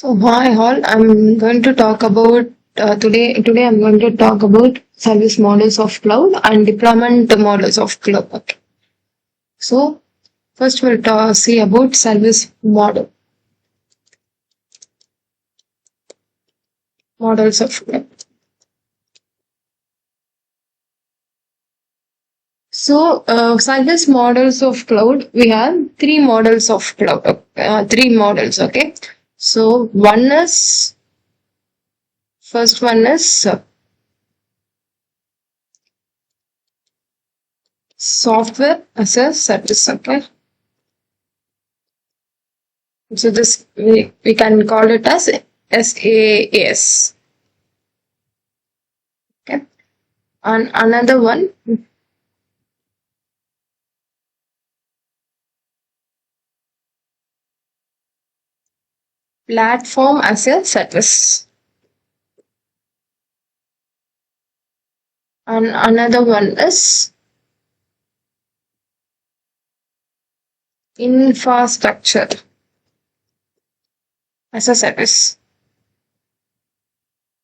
So hi all, I'm going to talk about today I'm going to talk about service models of cloud and deployment models of cloud. Okay. So first we'll see about service models of cloud. So service models of cloud, we have three models of cloud. Three models. Okay. So first one is software as a service. Okay. So this we can call it as SaaS. Okay. And another one, platform as a service. And another one is infrastructure as a service.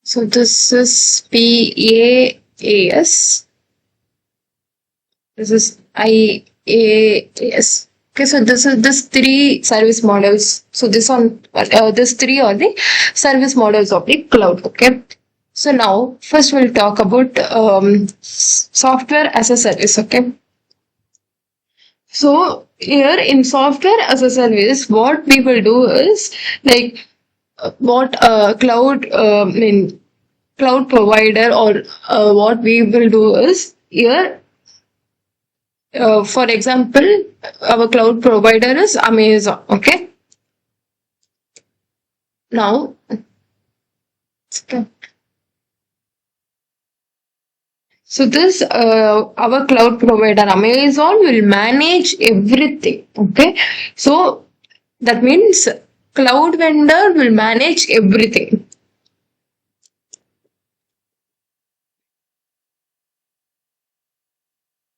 So this is PaaS. This is IaaS. Okay, so this three service models. So this three are the service models of the cloud. Okay. So now first we'll talk about software as a service. Okay. So here in software as a service, what we will do is like what cloud provider or what we will do is here. For example, our cloud provider is Amazon. Okay. Now, so this our cloud provider Amazon will manage everything. Okay. So that means cloud vendor will manage everything.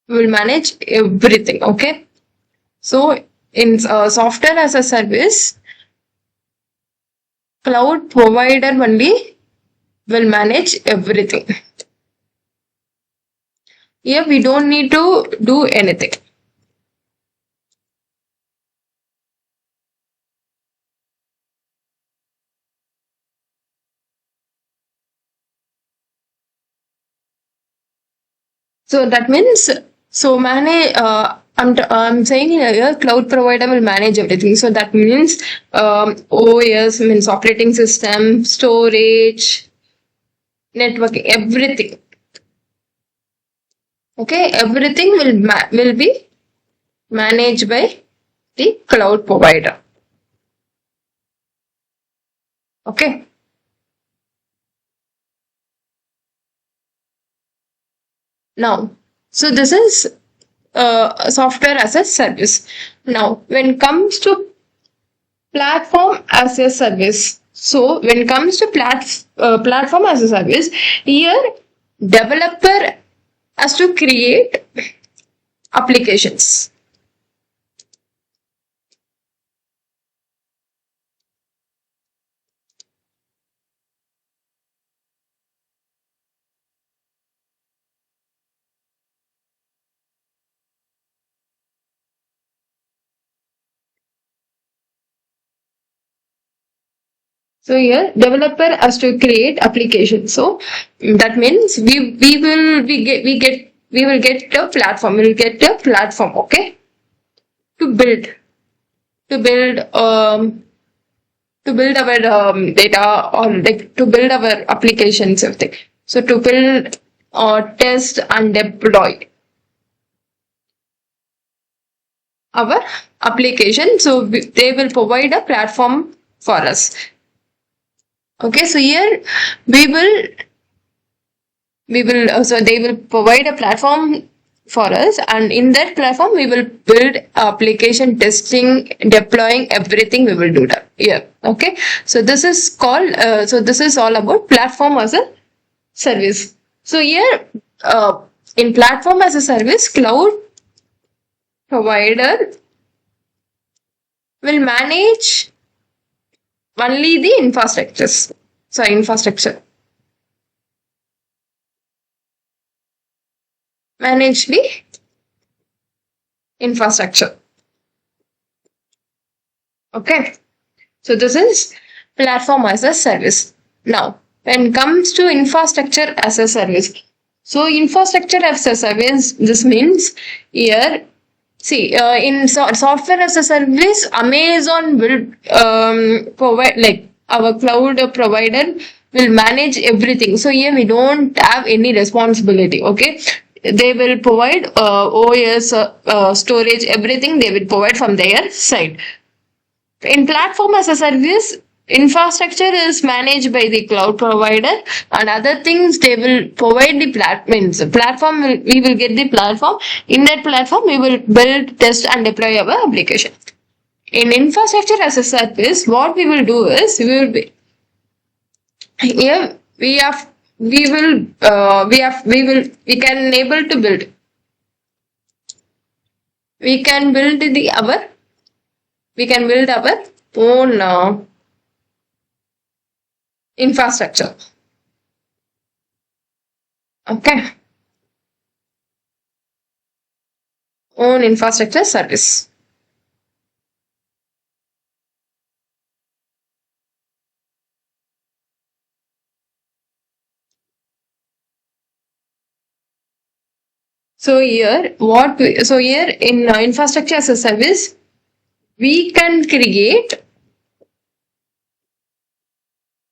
Will manage everything. Okay. So in software as a service, cloud provider only will manage everything. Here we don't need to do anything. So that means I'm saying here cloud provider will manage everything. So that means OS means operating system, storage, networking, everything. Okay, everything will be managed by the cloud provider. Okay. Now, so this is software as a service. Now, when it comes to platform as a service, so when it comes to platform as a service, here developer has to create applications. So here developer has to create applications. So that means we will get a platform. We will get a platform. Okay, to build to build our data or like to build our applications everything. So to build test and deploy our application. So they will provide a platform for us. Okay, so here we will so they will provide a platform for us, and in that platform we will build application testing, deploying everything we will do that here. Okay, so this is called so this is all about platform as a service. So here in platform as a service, cloud provider will manage only the infrastructures. Sorry, infrastructure. Manage the infrastructure. Okay. So this is platform as a service. Now, when it comes to infrastructure as a service, so infrastructure as a service, this means here, see, in software as a service, Amazon will provide, like our cloud provider will manage everything. So here we don't have any responsibility. Okay, they will provide OS, storage, everything they will provide from their side. In platform as a service, infrastructure is managed by the cloud provider, and other things they will provide the platform. We will get the platform. In that platform, we will build, test, and deploy our application. In infrastructure as a service, what we will do is we will be here. We can able to build. We can build the our. We can build our own infrastructure. Okay. Own infrastructure service. So here in infrastructure as a service, we can create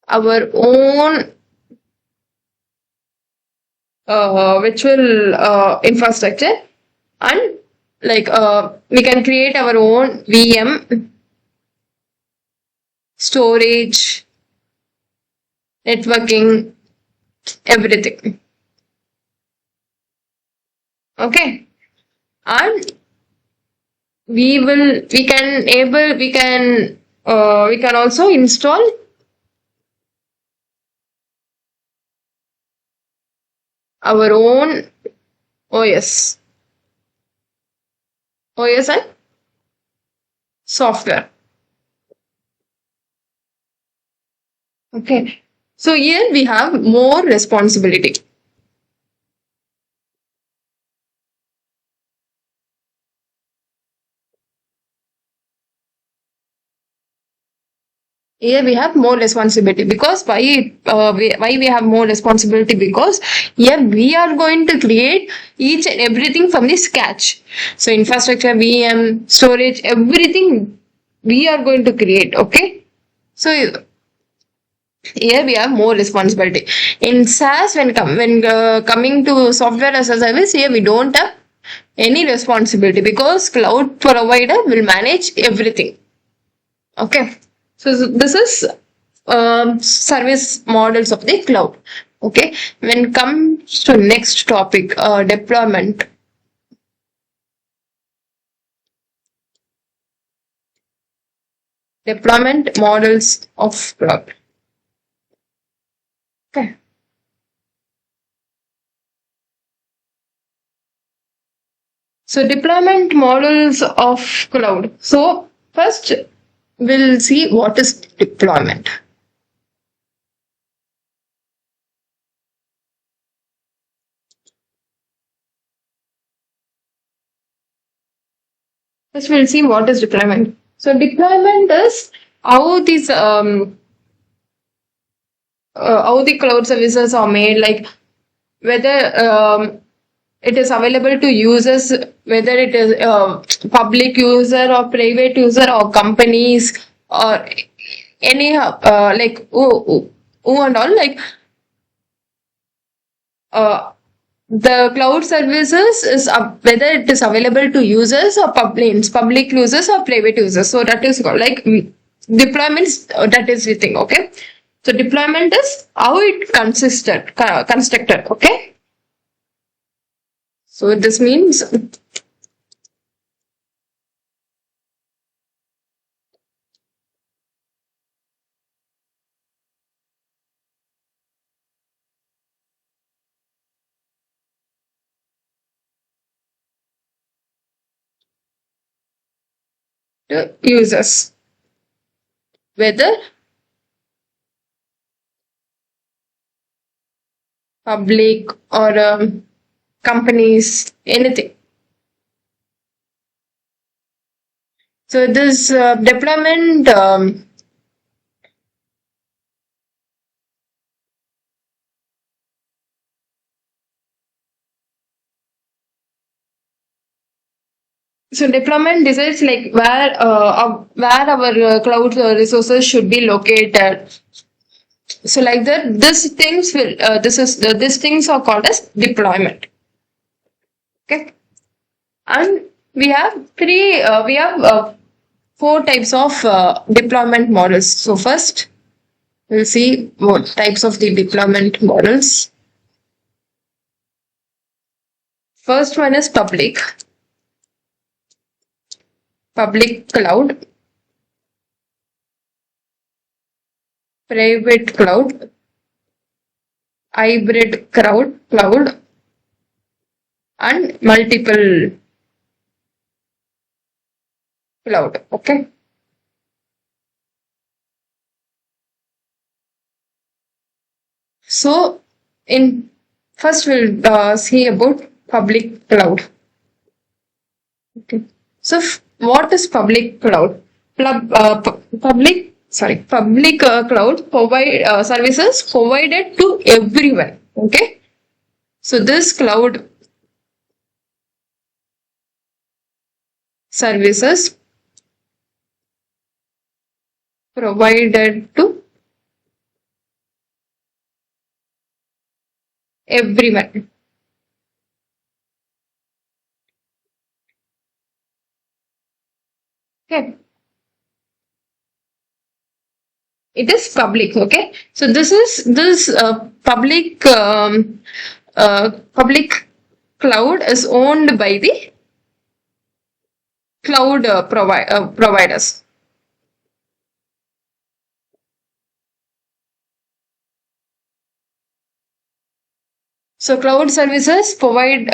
our own virtual infrastructure, and like we can create our own VM, storage, networking, everything. Okay, and we can also install our own OS, OS and software. Okay, so here we have more responsibility. Here we have more responsibility because why we have more responsibility, because here we are going to create each and everything from the scratch. So infrastructure, VM, storage, everything we are going to create. Okay, so here we have more responsibility. In SaaS, when coming to software as a service, here we don't have any responsibility because cloud provider will manage everything. Okay, so this is service models of the cloud. Okay, when it comes to next topic, deployment. Deployment models of cloud. Okay. So deployment models of cloud. So first we'll see what is deployment. First we'll see what is deployment. So deployment is how these how the cloud services are made, like whether it is available to users, whether it is public user or private user or companies or any like who and all, like the cloud services is whether it is available to users or public users or private users. So that is called like deployments. That is the thing. Okay. So deployment is how it constructed. Okay. So this means to users, whether public or companies, anything. So this deployment so deployment decides like where our cloud resources should be located. So like that, these things will these things are called as deployment. Okay, and we have four types of deployment models. So first, we'll see what types of the deployment models. First one is public cloud, private cloud, hybrid cloud, and multiple cloud. Okay. So in first we'll see about public cloud. Okay. So what is public cloud? Public cloud provide services provided to everyone. Okay. So this cloud services provided to everyone. Okay. It is public. Okay. So this public public cloud is owned by the cloud providers. So cloud services provide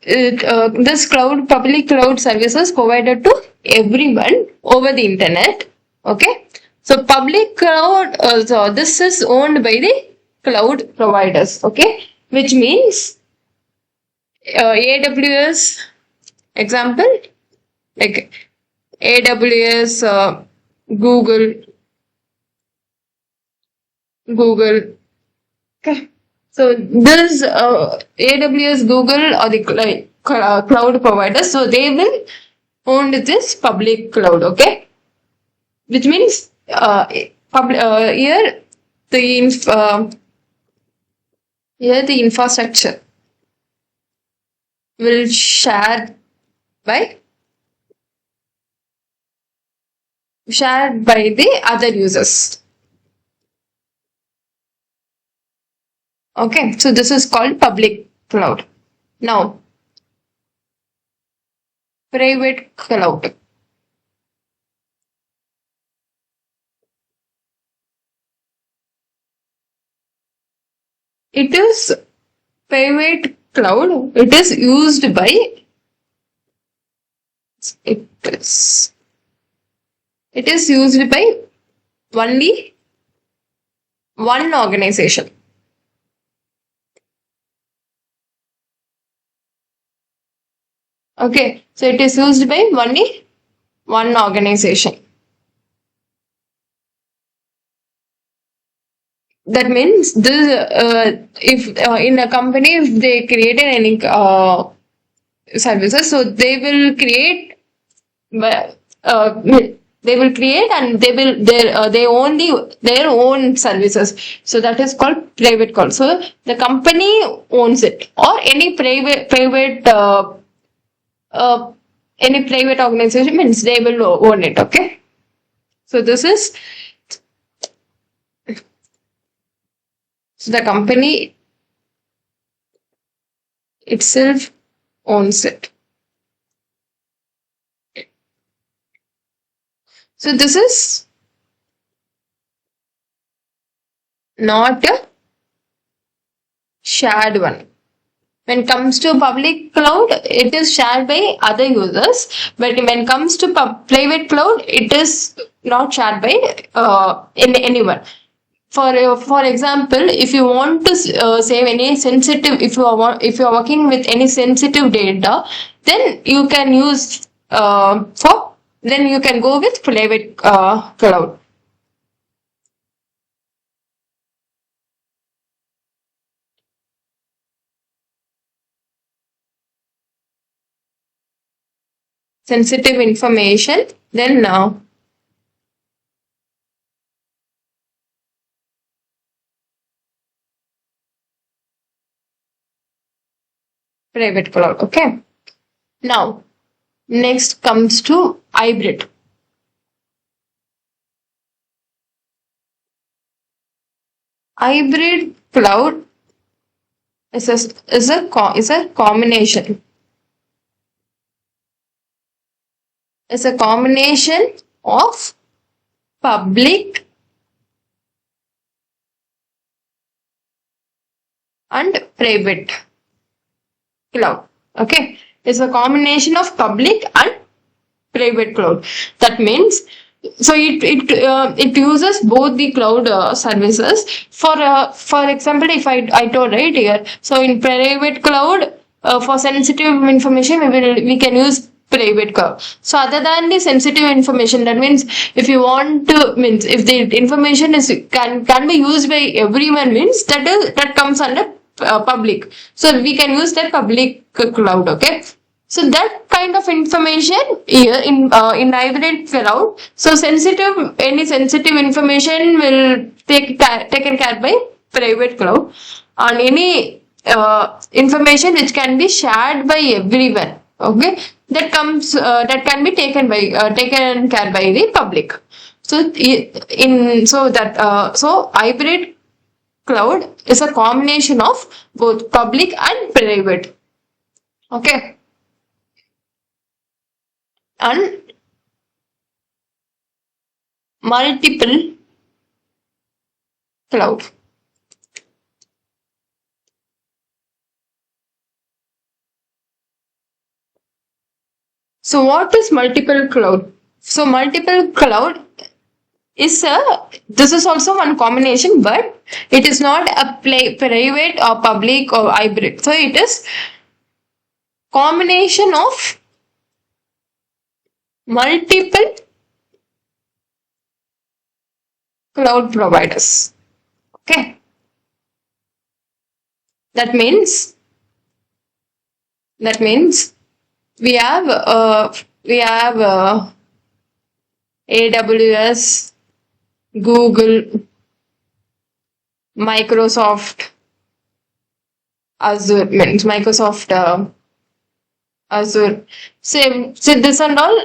this public cloud services provided to everyone over the internet. Okay. So public cloud, so this is owned by the cloud providers. Okay. Which means AWS example, like AWS, Google. Okay. So this AWS, Google are the cloud providers. So they will own this public cloud. Okay. Which means here the infrastructure will shared by the other users. Okay, so this is called public cloud. Now, private cloud. It is private cloud. It is used by only one organization. Okay, so it is used by only one organization. That means this, if in a company, if they created any services, so they will create and they only their own services. So that is called private cloud. So the company owns it, or any private any private organization means they will own it. Okay. So this is, so the company itself owns it. So this is not a shared one. When it comes to public cloud, it is shared by other users. But when it comes to private cloud, it is not shared by anyone. For example, if you want to save any sensitive, if you are working with any sensitive data, then you can use then you can go with private cloud. Sensitive information, then private cloud. Okay. Now, next comes to hybrid. Hybrid cloud is a combination. It's a combination of public and private cloud. Okay, it's a combination of public and private cloud. That means, so it uses both the cloud services. For example, if I told right here, so in private cloud, for sensitive information we can use private cloud. So other than the sensitive information, that means if you want to, means if the information is can be used by everyone, means that comes under public. So we can use that public cloud. Okay. So that kind of information here in hybrid cloud. So any sensitive information will taken care by private cloud, and any information which can be shared by everyone. Okay, that can be taken care by the public. So so hybrid cloud is a combination of both public and private. Okay. And multiple cloud. So what is multiple cloud? So multiple cloud this is also one combination, but it is not a private or public or hybrid. So it is combination of multiple cloud providers. Okay. That means we have AWS, Google, Microsoft, Azure, means Microsoft Azure. So this and all.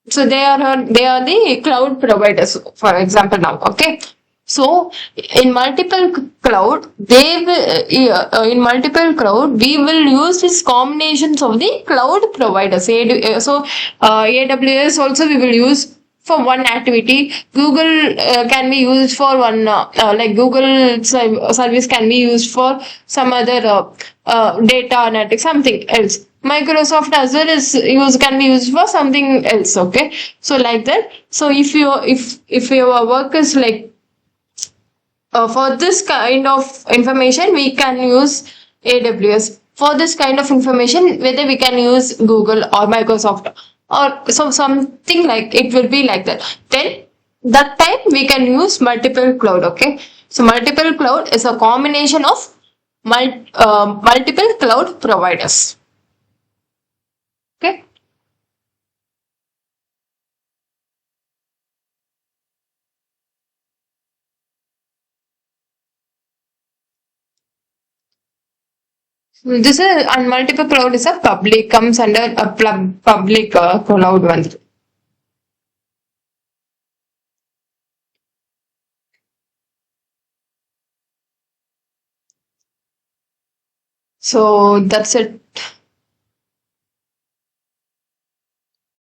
So they are the cloud providers, for example now. Okay. So in multiple cloud, in multiple cloud we will use these combinations of the cloud providers. So AWS also we will use for one activity. Google can be used for one, like Google service can be used for some other data analytics, something else. Microsoft Azure can be used for something else. Okay, so like that. So if your work is like for this kind of information, we can use AWS. For this kind of information, whether we can use Google or Microsoft or something like it will be like that. Then that time we can use multiple cloud. Okay, so multiple cloud is a combination of multiple cloud providers. Okay. This is and multiple cloud is a public, comes under a public cloud one. So that's it.